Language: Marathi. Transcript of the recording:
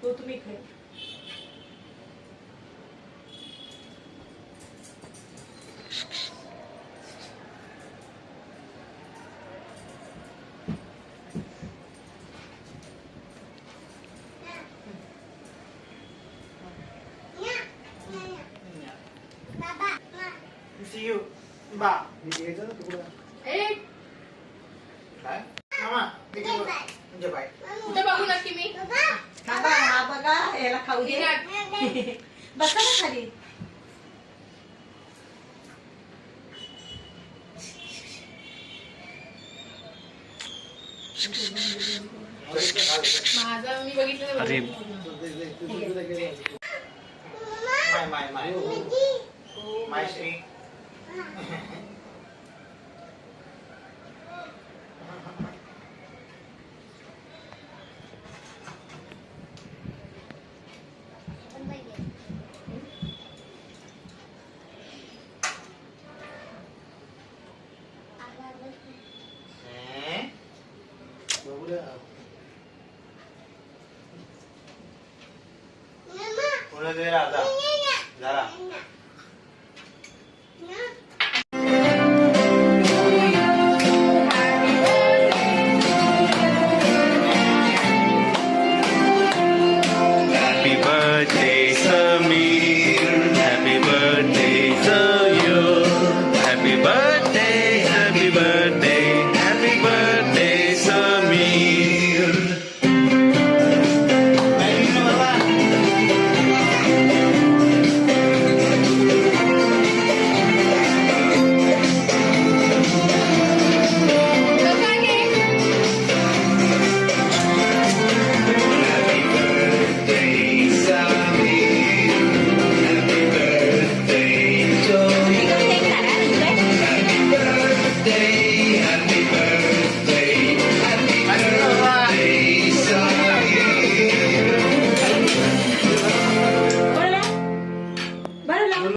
तो तुम्ही इकडे See you. बा. ए काय? मामा, म्हणजे बाय. कुठे बघू नक्की मी थांबा, हा बघा याला खाऊ दे. बसा ना खाली. माझं मी बघितलं अरे. माय श्री. पुढे दे राजा जरा. Happy birthday